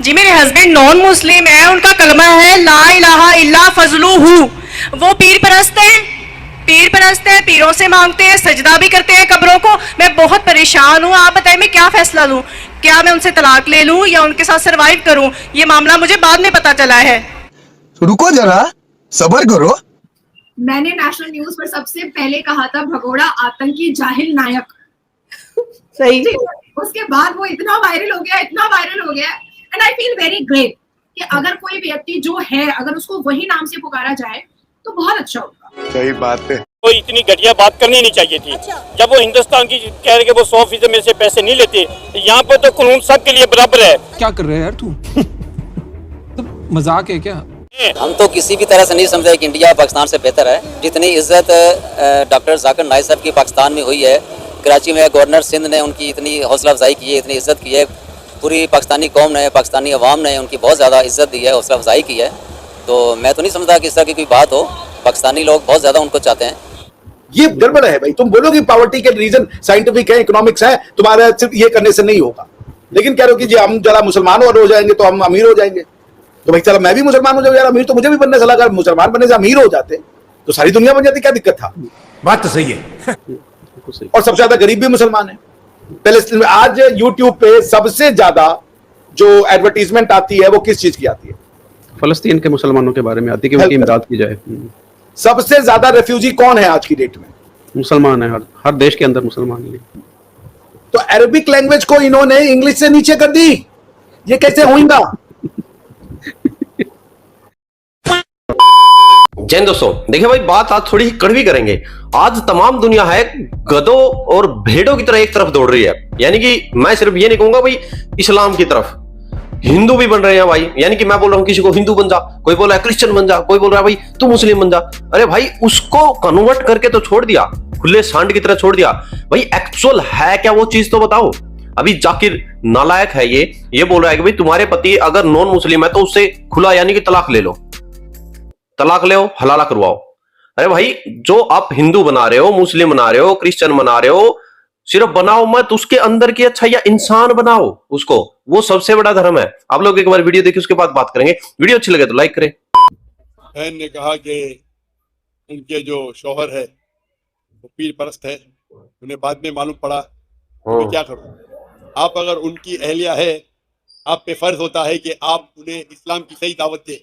जी मेरे husband non Muslim है, उनका कलमा है ला इलाहा इल्ला फजलुहु। वो पीर परस्त है, पीर परस्त है, पीरों से मांगते हैं, सजदा भी करते हैं कब्रों को। मैं बहुत परेशान हूँ, आप बताइए मैं क्या फैसला लूँ? क्या मैं उनसे तलाक ले लूँ या उनके साथ सरवाइव करूँ? ये मामला मुझे बाद में पता चला है। रुको जरा, सब्र करो। मैंने नेशनल न्यूज पर सबसे पहले कहा था भगोड़ा आतंकी जाहिल नायक। सही। उसके बाद वो इतना वायरल हो गया, इतना वायरल हो गया। And I feel very great कि अगर कोई व्यक्ति जो है अगर उसको वही नाम से पुकारा जाए तो बहुत अच्छा होगा। सही बात है। तो इतनी घटिया बात करनी नहीं चाहिए थी। जब वो हिंदुस्तान की कह रहे कि वो 100% में से पैसे नहीं लेते, यहाँ पर तो कानून सबके लिए बराबर है। क्या कर रहे हैं यार तू? तो मजाक है क्या? हम तो किसी भी तरह से नहीं समझे कि इंडिया पाकिस्तान से बेहतर है। जितनी इज्जत डॉक्टर जाकिर नाइक साहब की पाकिस्तान में हुई है, कराची में गवर्नर सिंध ने उनकी इतनी हौसला अफजाई की है, इतनी इज्जत की है, पूरी पाकिस्तानी कौम ने, पाकिस्तानी अवाम ने उनकी बहुत ज़्यादा इज्जत दी है, हौसला अफजाई की है। तो मैं तो नहीं समझता कि इस तरह की कोई बात हो। पाकिस्तानी लोग बहुत ज़्यादा उनको चाहते हैं। ये गड़बड़ है भाई। तुम बोलोगे पॉवर्टी के रीजन साइंटिफिक है, इकोनॉमिक्स है, तुम्हारा सिर्फ ये करने से नहीं होगा। लेकिन कह रहे हो कि जी हम जरा मुसलमान और हो जाएंगे तो हम अमीर हो जाएंगे। तो भाई चलो मैं भी मुसलमान हो जाऊँ यार, अमीर तो मुझे भी बनने चला। अगर मुसलमान बनने से अमीर हो जाते तो सारी दुनिया बन जाती, क्या दिक्कत था? बात तो सही है। और सबसे ज्यादा गरीब भी मुसलमान है। पहले आज यूट्यूब पे सबसे ज्यादा जो एडवर्टीजमेंट आती है वो किस चीज की आती है? फलस्तीन के मुसलमानों के बारे में आती है कि उनकी इमदाद की जाए। सबसे ज्यादा रेफ्यूजी कौन है आज की डेट में? मुसलमान है, हर देश के अंदर मुसलमान है। तो अरबिक लैंग्वेज को इन्होंने इंग्लिश से नीचे कर दी। ये कैसे होगा? जैन दोस्तों, देखिए भाई, बात आज थोड़ी ही कड़वी करेंगे। आज तमाम दुनिया है गधों और भेड़ों की तरह एक तरफ दौड़ रही है। यानी कि मैं सिर्फ ये नहीं कहूंगा भाई इस्लाम की तरफ, हिंदू भी बन रहे हैं भाई। यानी कि मैं बोल रहा हूं किसी को हिंदू बन जा, कोई बोल रहा है क्रिश्चियन बन जा, कोई बोल रहा है भाई तू मुस्लिम बन जा। अरे भाई उसको कन्वर्ट करके तो छोड़ दिया, खुले सांड की तरह छोड़ दिया। भाई एक्चुअल है क्या वो चीज तो बताओ। अभी जाकिर नालायक है, ये बोल रहा है कि भाई तुम्हारे पति अगर नॉन मुस्लिम है तो उससे खुला यानी कि तलाक ले लो, तलाक ले हो, हलाला करवाओ। अरे भाई जो आप हिंदू बना रहे हो, मुस्लिम बना रहे हो, क्रिश्चियन बना रहे हो, सिर्फ बनाओ मत, उसके अंदर की अच्छा या इंसान बनाओ उसको, वो सबसे बड़ा धर्म है। आप लोग एक बार वीडियो देखिए, उसके बाद बात करेंगे। वीडियो अच्छी लगे तो लाइक करें। बहन ने कहा कि उनके जो शौहर है वो पीर परस्त है, उन्हें बाद में मालूम पड़ा। तो क्या करूं? आप अगर उनकी अहलिया है, आप पे फर्ज होता है कि आप उन्हें इस्लाम की सही दावत दें,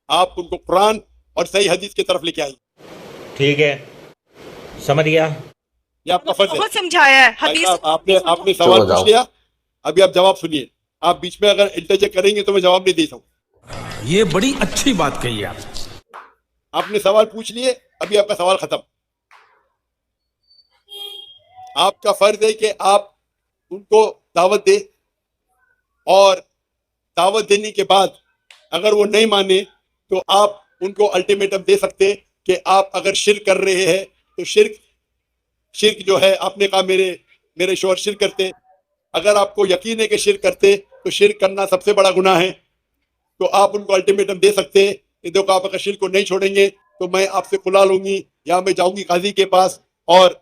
आप उनको कुरान और सही हदीस की तरफ लेके आइए। ठीक है, समझ गया। ये आपका फर्ज है। बहुत समझाया है हदीस। आपने सवाल पूछ लिया, अभी आप जवाब सुनिए। आप बीच में अगर इंटरजेक्ट करेंगे तो मैं जवाब नहीं दे सकूं। ये बड़ी अच्छी बात कही आप। आपने सवाल पूछ लिए, अभी आपका सवाल खत्म। आपका फर्ज है कि आप उनको दावत दें, और दावत देने के बाद अगर वो नहीं माने तो आप उनको अल्टीमेटम दे सकते कि आप अगर शिर्क कर रहे हैं तो शिर्क जो है, आपने कहा मेरे शौहर शिर्क करते, अगर आपको यकीन है कि शिर्क करते तो शिर्क करना सबसे बड़ा गुनाह है, तो आप उनको अल्टीमेटम दे सकते हैं कि देखो आप अगर शिर्क को नहीं छोड़ेंगे तो मैं आपसे खुला लूंगी, या मैं जाऊंगी काजी के पास और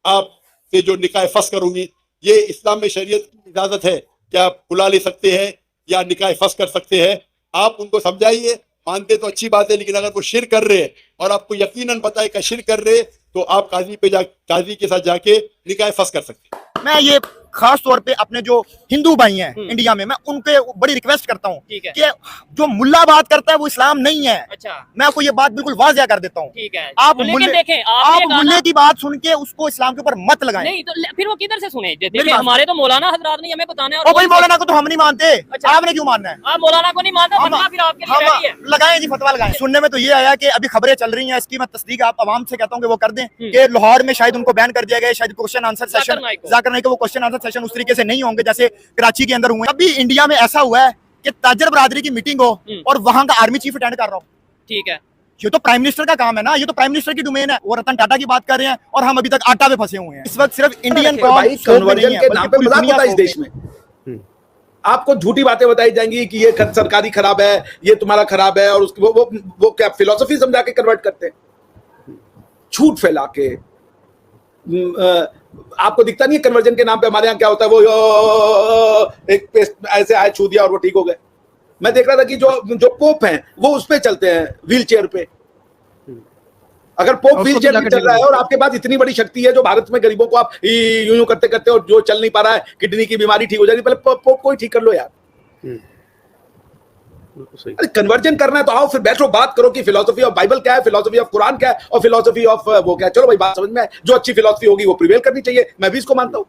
आपसे जो निकाह फस करूंगी। ये इस्लाम में शरीयत की इजाजत है कि आप खुला ले सकते हैं या निकाह फस कर सकते हैं। आप उनको समझाइए, मानते तो अच्छी बात है, लेकिन अगर वो शिर्क कर रहे हैं और आपको यकीनन पता है कि शिर्क कर रहे हैं तो आप काजी के साथ जाके निकाह फस कर सकते हैं। मैं ये खास तौर पे अपने जो हिंदू भाई हैं इंडिया में, मैं उनके बड़ी रिक्वेस्ट करता हूँ कि जो मुल्ला बात करता है वो इस्लाम नहीं है। अच्छा, मैं आपको ये बात बिल्कुल वाज़िया कर देता हूँ। ठीक है, आप तो मुल्ले की बात सुन के उसको इस्लाम के ऊपर मत लगाएं। नहीं तो फिर वो किधर से सुने? देखिए हमारे तो मौलाना हजरात ने हमें बताना है। और भाई मौलाना को तो हम नहीं मानते। अच्छा, आपने क्यों मानना है? आप मौलाना को नहीं मानते, फिर आपके लिए रेडी है। लगाएं जी, फतवा लगाएं। सुनने में तो ये आया कि अभी खबरें चल रही हैं, इसकी मैं तस्दीक आप आवाम से कहता हूँ कि वो कर दें कि लाहौर में शायद उनको बैन कर दिया गया, शायद question answer session, Zakir Naik को वो क्वेश्चन आंसर सेशन उस तरीके से नहीं होंगे जैसे कराची के अंदर हुए। अभी इंडिया में ऐसा हुआ है कि ताजर बरादरी की मीटिंग हो और वहां का आर्मी चीफ अटेंड कर रहा हो। ठीक है, ये तो प्राइम मिनिस्टर का काम है ना, ये तो प्राइम मिनिस्टर की डोमेन है। वो रतन टाटा की बात कर रहे हैं और हम अभी तक आटा पे फंसे हुए हैं। इस वक्त सिर्फ इंडियन कन्वर्जन के नाम पे मजाक होता है इस देश में। आपको झूठी बातें बताई जाएंगी कि ये सरकारी खराब है, ये तुम्हारा खराब है, और उसकी वो क्या फिलॉसफी समझा के कन्वर्ट करते हैं, झूठ फैला के, आपको दिखता नहीं है कन्वर्जन के नाम पे हमारे यहाँ क्या होता है, वो एक पेस्ट ऐसे आए छू दिया और वो ठीक हो गए। मैं देख रहा था कि जो पोप हैं वो उस पे चलते हैं व्हील चेयर पे। अगर पोप व्हील चेयर पे चल रहा है और आपके पास इतनी बड़ी शक्ति है, जो भारत में गरीबों को आप यूं यूं करते करते और जो चल नहीं पा रहा है, किडनी की बीमारी ठीक हो जाएगी, पहले पोप को ही ठीक कर लो यार। अरे कन्वर्जन करना है तो आओ फिर बैठो बात करो कि फिलॉसफी ऑफ बाइबल क्या है, फिलॉसफी ऑफ कुरान क्या है और फिलॉसफी ऑफ वो क्या है। चलो भाई बात समझ में आए, जो अच्छी फिलॉसफी होगी वो प्रिवेल करनी चाहिए, मैं भी इसको मानता हूं,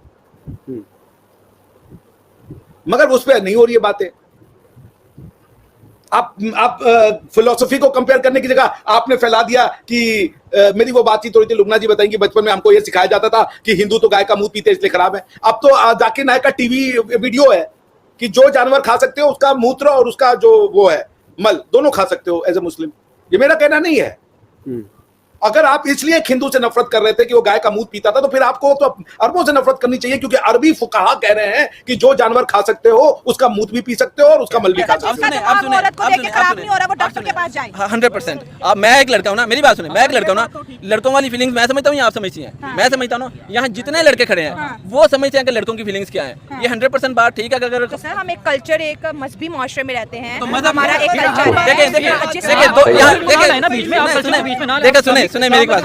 मगर उस पर नहीं हो रही है बातें। आप फिलॉसफी को कंपेयर करने की जगह आपने फैला दिया कि मेरी वो बातचीत थोड़ी थी, लुबना जी बताएंगे, बचपन में हमको ये सिखाया जाता था कि हिंदू तो गाय का मुंह पीते इसलिए खराब है। अब तो जाकिर नायक का टीवी वीडियो है कि जो जानवर खा सकते हो उसका मूत्र और उसका जो वो है मल दोनों खा सकते हो एज ए मुस्लिम। ये मेरा कहना नहीं है। अगर आप इसलिए एक हिंदू से नफरत कर रहे थे कि वो गाय का मूत्र पीता था, तो फिर आपको तो अरबों से नफरत करनी चाहिए, क्योंकि अरबी फुकाहा कह रहे हैं कि जो जानवर खा सकते हो उसका मूत्र भी पी सकते हो और उसका मल भी खा सकते हो। 100%। अब मैं एक लड़का हूँ ना, मेरी बात सुने, मैं एक लड़का हूँ ना, लड़कों वाली फीलिंग्स मैं समझता हूँ, आप समझती हैं, मैं समझता हूँ ना, यहाँ जितने लड़के खड़े हैं वो समझते हैं कि लड़कों की फीलिंग्स क्या है। ये 100% बात ठीक है। अगर सर हम एक कल्चर, एक मजहबी माशरे में रहते हैं, तो मजहब हमारा एक कल्चर है। देखिए सुने मेरी बात।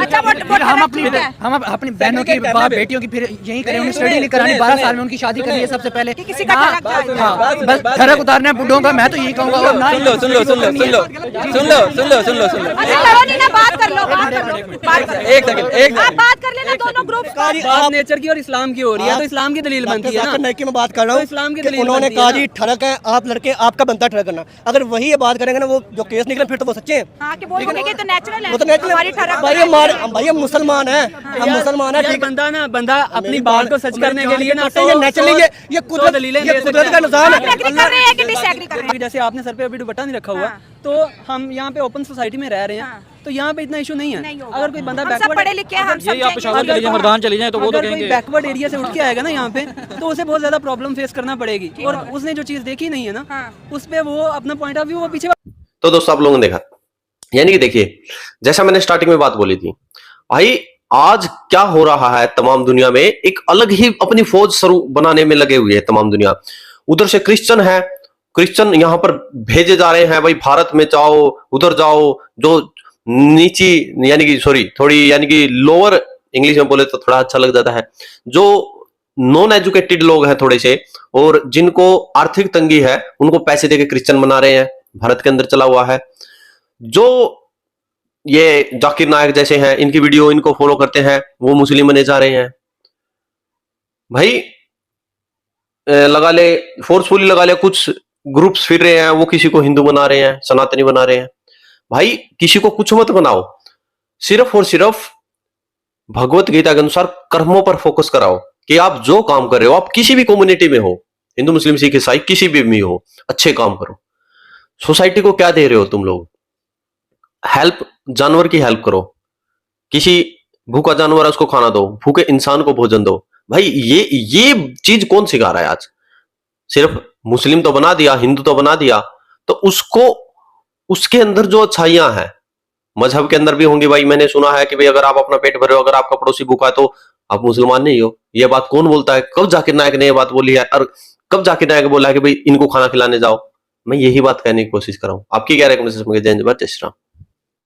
हम अपनी बहनों की बेटियों की फिर यही करें, उन्हें स्टडी नहीं करानी, 12 साल में उनकी शादी करनी है सबसे पहले, किसी का बस ठरक उतारना बुढ़ों का। मैं तो यही कहूँगा। सुन लो बात कर लो, एक सेकंड बात कर लेना दोनों ग्रुप। बात नेचर की और इस्लाम की हो रही है, तो इस्लाम की दलील बनती है ना। मैं बात कर रहा हूँ, इस्लाम की दलील उन्होंने कहा जी ठरक है, आप लड़के आपका बनता है ठरक करना। अगर वही ये बात करेंगे ना, वो जो केस निकले फिर तो वो सच्चे हैं। तो नेचुरल है, वो तो नेचुरल भाई हम मुसलमान हैं, हम मुसलमान हैं। ठीक बंदा अपनी बात को सच करने के लिए ना, नेचुरली ये कुदरत का निजाम है। जैसे आपने सर पे अभी दुपट्टा नहीं रखा हुआ, तो हम यहाँ पे ओपन सोसाइटी में रह रहे हैं, तो यहाँ पे इतना इशू नहीं है। अगर कोई बंदा पढ़े लिखे हैं, हम आप पेशावर चले जाएं, मर्दान चले जाएं, तो वो तो कहेंगे बैकवर्ड एरिया से उठ के आएगा ना यहाँ पे, तो उसे बहुत ज्यादा प्रॉब्लम फेस करना पड़ेगी। और उसने जो चीज देखी नहीं है ना, उस पे वो अपना पॉइंट ऑफ व्यू वो पीछे। तो दोस्तों आप लोगों ने देखा, यानी कि देखिए जैसा मैंने स्टार्टिंग में बात बोली थी, भाई आज क्या हो रहा है तमाम दुनिया में, एक अलग ही अपनी फौज शुरू बनाने में लगे हुए है तमाम दुनिया। उधर से क्रिश्चियन है, क्रिश्चियन यहाँ पर भेजे जा रहे हैं, भाई भारत में जाओ, उधर जाओ। जो नीची यानी कि सॉरी थोड़ी यानी कि लोअर इंग्लिश में बोले तो थोड़ा अच्छा लग जाता है, जो नॉन एजुकेटेड लोग हैं थोड़े से, और जिनको आर्थिक तंगी है, उनको पैसे देके क्रिश्चियन बना रहे हैं, भारत के अंदर चला हुआ है। जो ये जाकिर नायक जैसे हैं, इनकी वीडियो इनको फॉलो करते हैं, वो मुस्लिम बने जा रहे हैं। भाई लगा ले, फोर्सफुली लगा ले, कुछ ग्रुप्स फिर रहे हैं, वो किसी को हिंदू बना रहे हैं, सनातनी बना रहे हैं। भाई किसी को कुछ मत बनाओ, सिर्फ और सिर्फ भगवत गीता के अनुसार कर्मों पर फोकस कराओ कि आप जो काम कर रहे हो, आप किसी भी कम्युनिटी में हो, हिंदू मुस्लिम सिख ईसाई किसी भी में हो, अच्छे काम करो। सोसाइटी को क्या दे रहे हो तुम लोग? हेल्प, जानवर की हेल्प करो, किसी भूखा जानवर है उसको खाना दो, भूखे इंसान को भोजन दो। भाई ये चीज कौन सिखा रहा है आज? सिर्फ मुस्लिम तो बना दिया, हिंदू तो बना दिया, तो उसको उसके अंदर जो अच्छाइयां हैं मजहब के अंदर भी होंगी। भाई मैंने सुना है कि भाई अगर आप अपना पेट भरे हो, अगर आपका पड़ोसी भूखा है तो आप मुसलमान नहीं हो। ये बात कौन बोलता है? कब जाकिर नायक ने ये बात बोली है? और कब जाकिर नायक बोला है कि भाई इनको खाना खिलाने जाओ? मैं यही बात कहने की कोशिश कर रहा हूं। आपकी क्या राय है? जय हिंद, जय श्री राम।